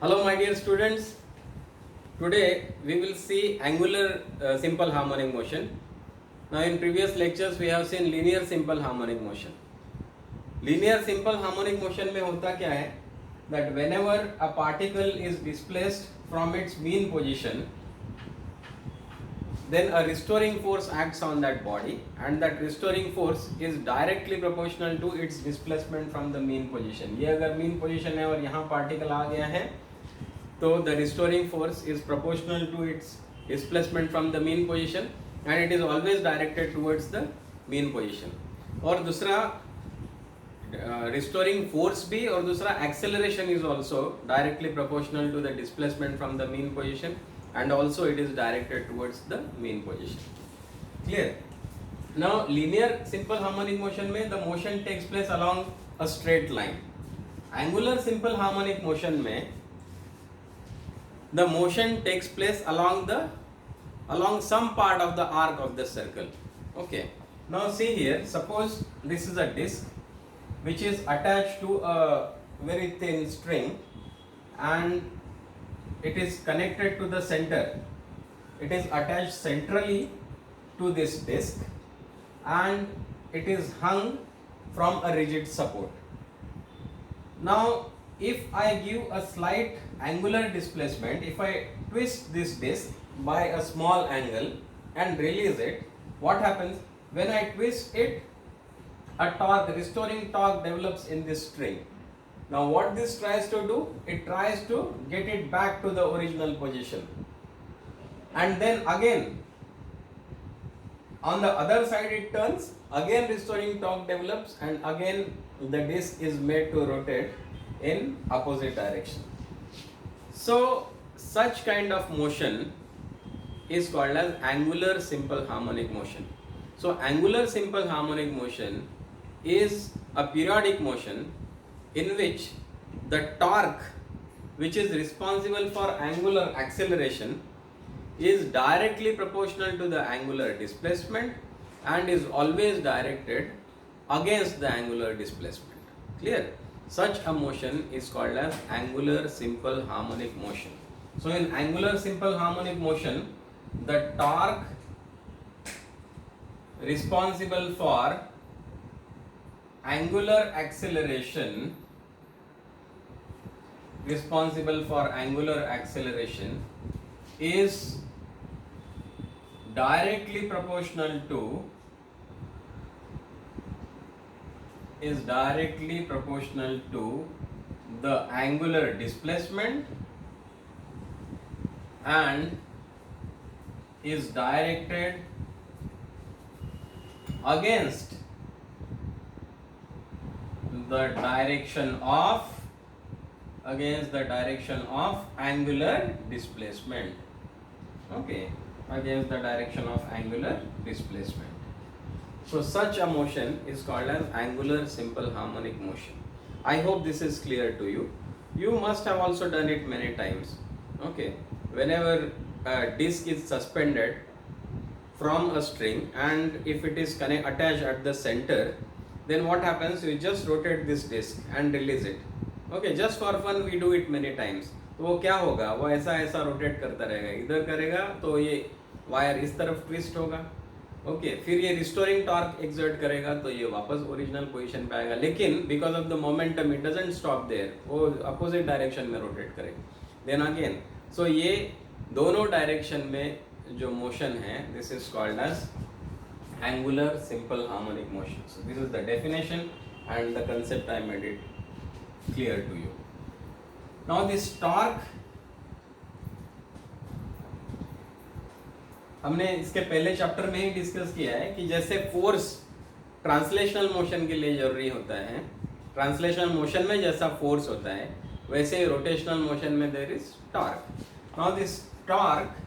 Hello my dear students, today we will see angular simple harmonic motion. Now in previous lectures we have seen linear simple harmonic motion. Linear simple harmonic motion में होता क्या है? That whenever a particle is displaced from its mean position, then a restoring force acts on that body and that restoring force is directly proportional to its displacement from the mean position. ये अगर mean position है और यहाँ particle आ गया है तो the restoring force is proportional to its displacement from the mean position and it is always directed towards the mean position. और दूसरा restoring force भी और दूसरा acceleration is also directly proportional to the displacement from the mean position and also it is directed towards the mean position. Clear? Now linear simple harmonic motion में the motion takes place along a straight line. Angular simple harmonic motion में the motion takes place along some part of the arc of the circle. Okay. Now see here, suppose this is a disc which is attached to a very thin string and it is connected to the center. It is attached centrally to this disc and it is hung from a rigid support. Now if I give a slight angular displacement, if I twist this disc by a small angle and release it, what happens? When I twist it, a torque, restoring torque develops in this string. Now what this tries to do? It tries to get it back to the original position. And then again, on the other side it turns, again restoring torque develops and again the disc is made to rotate in opposite direction. So such kind of motion is called as angular simple harmonic motion. So angular simple harmonic motion is a periodic motion in which the torque which is responsible for angular acceleration is directly proportional to the angular displacement and is always directed against the angular displacement. Clear? Such a motion is called as angular simple harmonic motion. So in angular simple harmonic motion, the torque responsible for angular acceleration is directly proportional to the angular displacement and is directed against the direction of angular displacement. Okay, against the direction of angular displacement. So such a motion is called as angular simple harmonic motion. I hope this is clear to you. You must have also done it many times. Okay, whenever a disc is suspended from a string and if it is attached at the center, then what happens? You just rotate this disc and release it. Okay, just for fun we do it many times. तो वो क्या होगा? वो ऐसा rotate करता रहेगा. इधर करेगा तो ये वायर इस तरफ ट्विस्ट होगा. ओके, फिर ये रिस्टोरिंग टॉर्क एक्सर्ट करेगा तो ये वापस ओरिजिनल पोजीशन पे आएगा. लेकिन because of the momentum it doesn't stop there, वो अपोजिट डायरेक्शन में रोटेट करेगा. देन अगेन, सो ये दोनों डायरेक्शन में जो मोशन है, this is called as angular simple harmonic motion. So this is the definition and the concept I made it clear to you. Now this torque, हमने इसके पहले chapter में ही discuss किया है कि जैसे फोर्स ट्रांसलेशनल मोशन के लिए जरूरी होता है, ट्रांसलेशनल मोशन में जैसा फोर्स होता है वैसे ही रोटेशनल मोशन में there is torque. Now this torque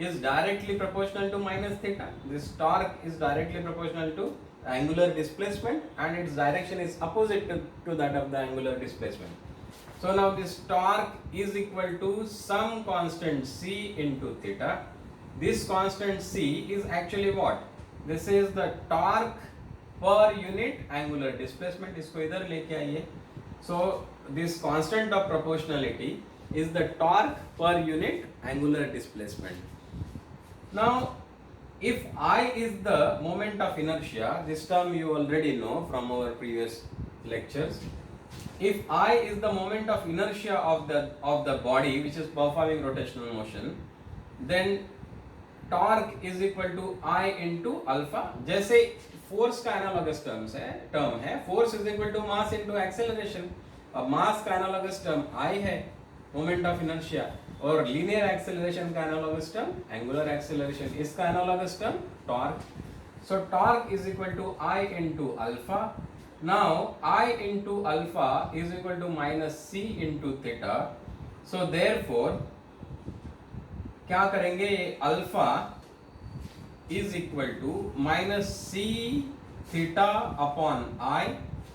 is directly proportional to minus theta. This torque is directly proportional to angular displacement and its direction is opposite to that of the angular displacement. So now this torque is equal to some constant c into theta. This constant c is actually what? This is the torque per unit angular displacement. इसको इधर लेके आइए. So this constant of proportionality is the torque per unit angular displacement. Now if I is the moment of inertia, this term you already know from our previous lectures. If I is the moment of inertia of the body which is performing rotational motion, then torque is equal to I into alpha. जैसे force का analogous term है force is equal to mass into acceleration. अब mass का analogous term I है moment of inertia, और linear acceleration का analogous term angular acceleration, इसका analogous term torque. So torque is equal to I into alpha. Now I into alpha is equal to minus C into theta. So therefore क्या करेंगे, ये alpha is equal to minus C theta upon I.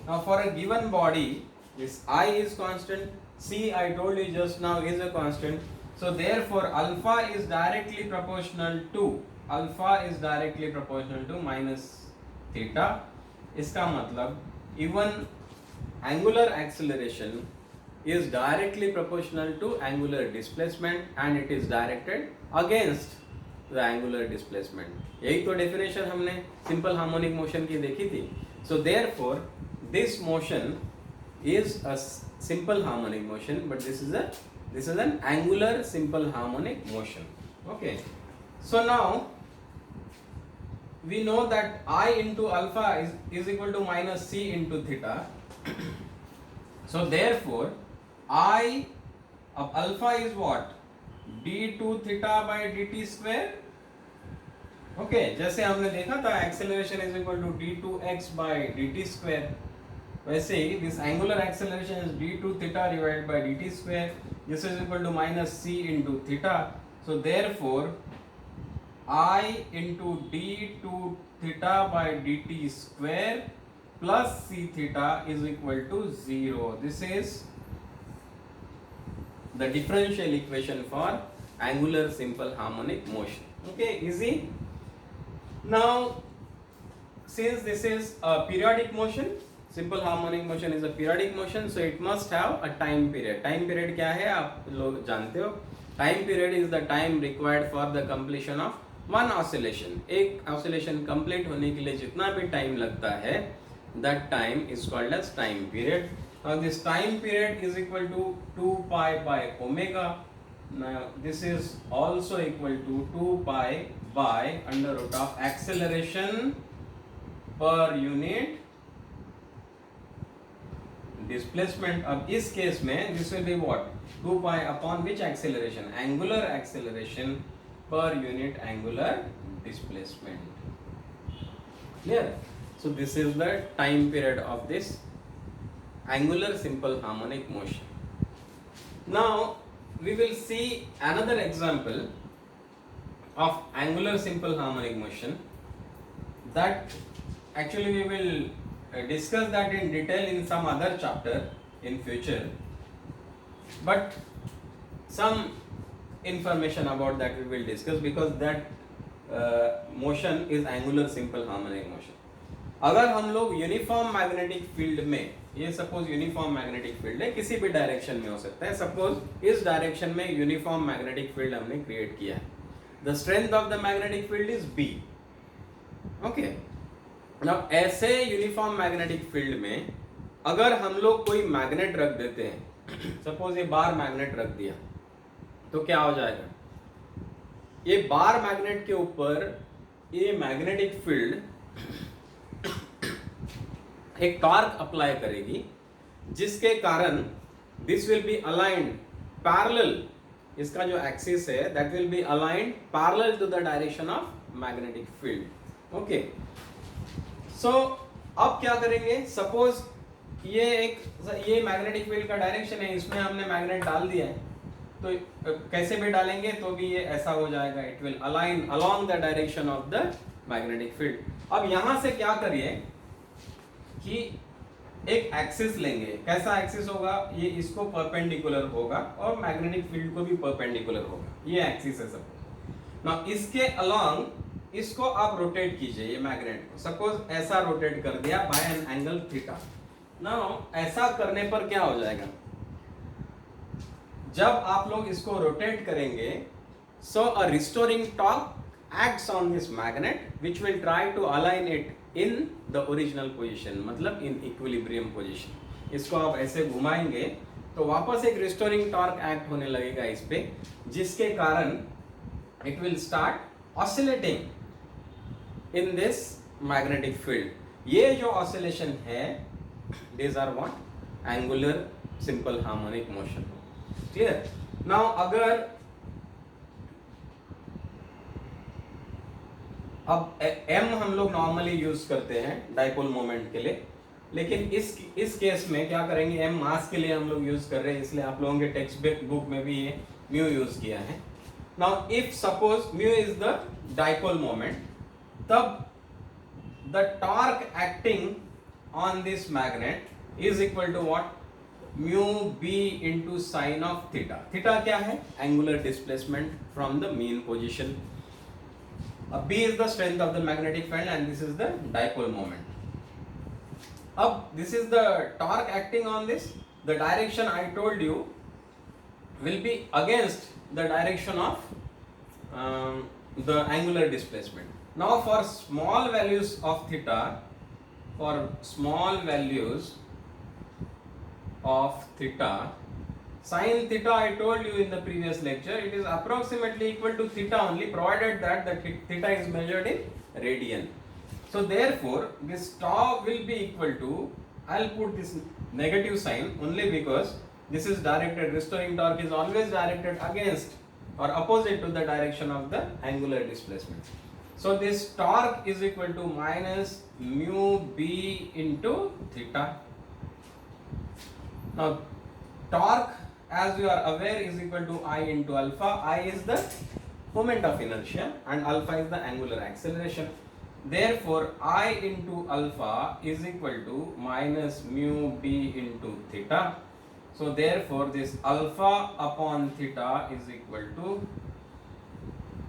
Now for a given body, this I is constant, C I told you just now is a constant. So therefore alpha is directly proportional to minus theta. इसका मतलब even angular acceleration is directly proportional to angular displacement and it is directed against the angular displacement. यही तो definition हमने simple harmonic motion की देखी थी. So therefore this motion is a simple harmonic motion, but this is an angular simple harmonic motion. Okay. So now we know that I into alpha is equal to minus C into theta. So therefore I of alpha is what? d2 theta by dt square. Okay, जैसे हमने देखा था acceleration is equal to d2x by dt square, वैसे ही this angular acceleration is d2 theta divided by dt square. This is equal to minus C into theta. So therefore I into d2 theta by dt square plus c theta is equal to 0. This is the differential equation for angular simple harmonic motion. Okay, easy. Now since this is a periodic motion, simple harmonic motion is a periodic motion, so it must have a time period. Time period क्या है आप लोग जानते हो. Time period is the time required for the completion of one oscillation. एक oscillation complete होने के लिए जितना भी टाइम लगता है, that time is called as time period. Now this time period is equal to 2 pi by omega. Now this is also equal to 2 pi by under root of acceleration per unit displacement. अब इस case में this will be what, 2 pi upon which acceleration, angular acceleration per unit angular displacement. Clear? So this is the time period of this angular simple harmonic motion. Now we will see another example of angular simple harmonic motion, that actually we will discuss that in detail in some other chapter in future, but some information about that we will discuss because that motion is angular simple harmonic motion. अगर हम लोग uniform magnetic field में, ये suppose uniform magnetic field है, किसी भी direction में हो सकता है, सपोज इस डायरेक्शन में यूनिफॉर्म मैग्नेटिक फील्ड हमने क्रिएट किया है. The strength of the magnetic field is B. Okay, now ऐसे यूनिफॉर्म मैग्नेटिक फील्ड में अगर हम लोग कोई मैग्नेट रख देते हैं, सपोज ये बार मैग्नेट रख दिया, तो क्या हो जाएगा, ये बार मैग्नेट के ऊपर ये मैग्नेटिक फील्ड एक टॉर्क अप्लाई करेगी, जिसके कारण this will be aligned parallel, इसका जो एक्सिस है that will be aligned parallel to the direction of magnetic field. Okay, so अब क्या करेंगे, सपोज ये मैग्नेटिक फील्ड का डायरेक्शन है, इसमें हमने मैग्नेट डाल दिया है, तो कैसे भी डालेंगे तो भी ये ऐसा हो जाएगा, it will align along the direction of the magnetic field. अब यहां से क्या करिए कि एक एक्सिस लेंगे. कैसा एक्सिस होगा, ये इसको परपेंडिकुलर होगा और मैग्नेटिक फील्ड को भी परपेंडिकुलर होगा. ये एक्सिस है सपोज. नाउ इसके अलोंग इसको आप रोटेट कीजिए, ये मैग्नेट को सपोज ऐसा रोटेट कर दिया by an angle theta. Now ऐसा करने पर क्या हो जाएगा, जब आप लोग इसको रोटेट करेंगे, so a restoring torque acts on this magnet which will try to align it in the original position, मतलब इन इक्विलिब्रियम पोजिशन। इसको आप ऐसे घुमाएंगे तो वापस एक रिस्टोरिंग टॉर्क एक्ट होने लगेगा इस पे, जिसके कारण it will start oscillating in this magnetic field. ये जो ऑसिलेशन है, these are what angular simple harmonic motion। Clear? Now अगर अब m हम लोग नॉर्मली यूज करते हैं डाइपोल मोमेंट के लिए, लेकिन इस केस में क्या करेंगे, m मास के लिए हम लोग यूज कर रहे हैं, इसलिए आप लोगों के टेक्स्ट बुक में भी ये म्यू यूज किया है। Now if suppose mu is the dipole moment, तब the torque acting on this magnet is equal to what? Mu b into sine of theta। theta क्या है? Angular displacement from the mean position। b is the strength of the magnetic field and this is the dipole moment। अब this is the torque acting on this, the direction I told you will be against the direction of the angular displacement। Now for small values of theta, for small values of theta, sin theta I told you in the previous lecture, it is approximately equal to theta only, provided that the theta is measured in radian। So therefore this tau will be equal to, I'll put this negative sign only because this is directed, restoring torque is always directed against or opposite to the direction of the angular displacement। So this torque is equal to minus mu b into theta। Now torque, as you are aware, is equal to I into alpha। I is the moment of inertia and alpha is the angular acceleration। Therefore I into alpha is equal to minus mu b into theta। So therefore this alpha upon theta is equal to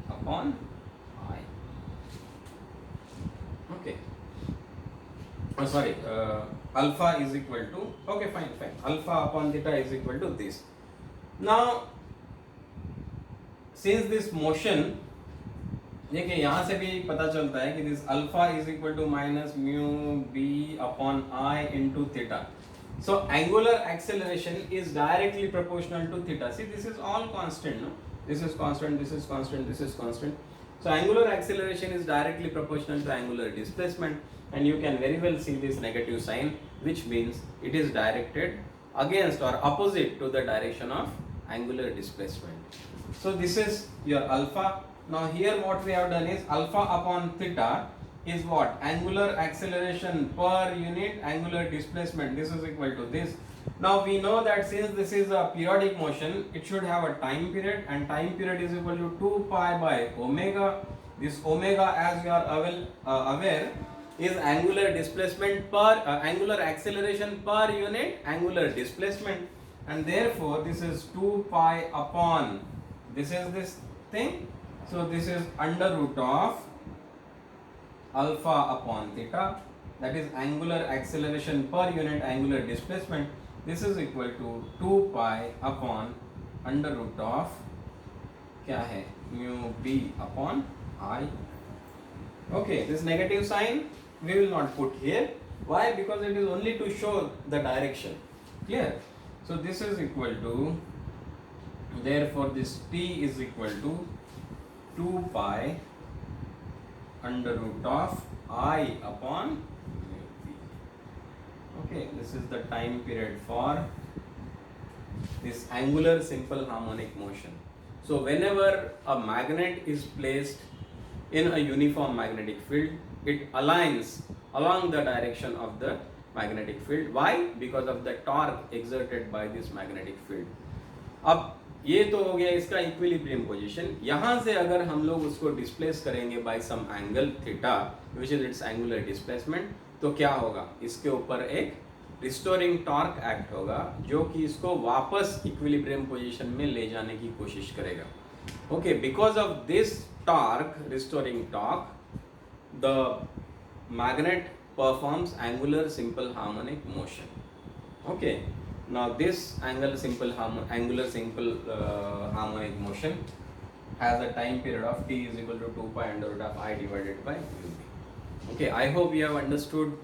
upon I। Okay, oh sorry, alpha is equal to, okay fine, alpha upon theta is equal to this। Now since this motion, देखिए यहाँ से भी पता चलता है कि this alpha is equal to minus mu b upon I into theta। So angular acceleration is directly proportional to theta। See, this is all constant, no? This is constant, this is constant, this is constant। So angular acceleration is directly proportional to angular displacement, and you can very well see this negative sign, which means it is directed against or opposite to the direction of angular displacement। So this is your alpha। Now here what we have done is alpha upon theta is what? Angular acceleration per unit angular displacement, this is equal to this। Now we know that since this is a periodic motion, it should have a time period, and time period is equal to 2 pi by omega। This omega, as you are aware, is angular displacement per angular acceleration per unit angular displacement, and therefore this is 2 pi upon, this is this thing, so this is under root of alpha upon theta, that is angular acceleration per unit angular displacement। This is equal to 2 pi upon under root of क्या है, mu b upon I। Okay, this negative sign we will not put here। Why? Because it is only to show the direction। Clear? So this is equal to, therefore this t is equal to 2 pi under root of I upon mu b। Okay, this is the time period for this angular simple harmonic motion। So whenever a magnet is placed in a uniform magnetic field, it aligns along the direction of the magnetic field। Why? Because of the torque exerted by this magnetic field। अब ये तो हो गया इसका equilibrium position. यहाँ से अगर हम लोग उसको डिस्प्लेस करेंगे by some angle theta which is its angular displacement, तो क्या होगा, इसके ऊपर एक रिस्टोरिंग टॉर्क एक्ट होगा जो कि इसको वापस इक्विलिब्रियम पोजीशन में ले जाने की कोशिश करेगा। Okay, because of this torque, restoring torque, the magnet performs angular simple harmonic motion. Okay, Now this angular simple harmonic motion has a time period of t is equal to 2 pi under root of I divided by u. Okay, I hope you have understood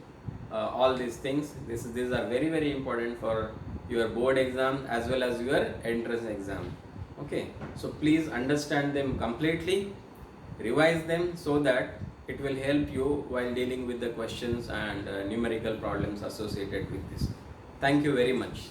all these things. These are very very important for your board exam as well as your entrance exam. Okay, so please understand them completely, revise them so that it will help you while dealing with the questions and numerical problems associated with this. Thank you very much.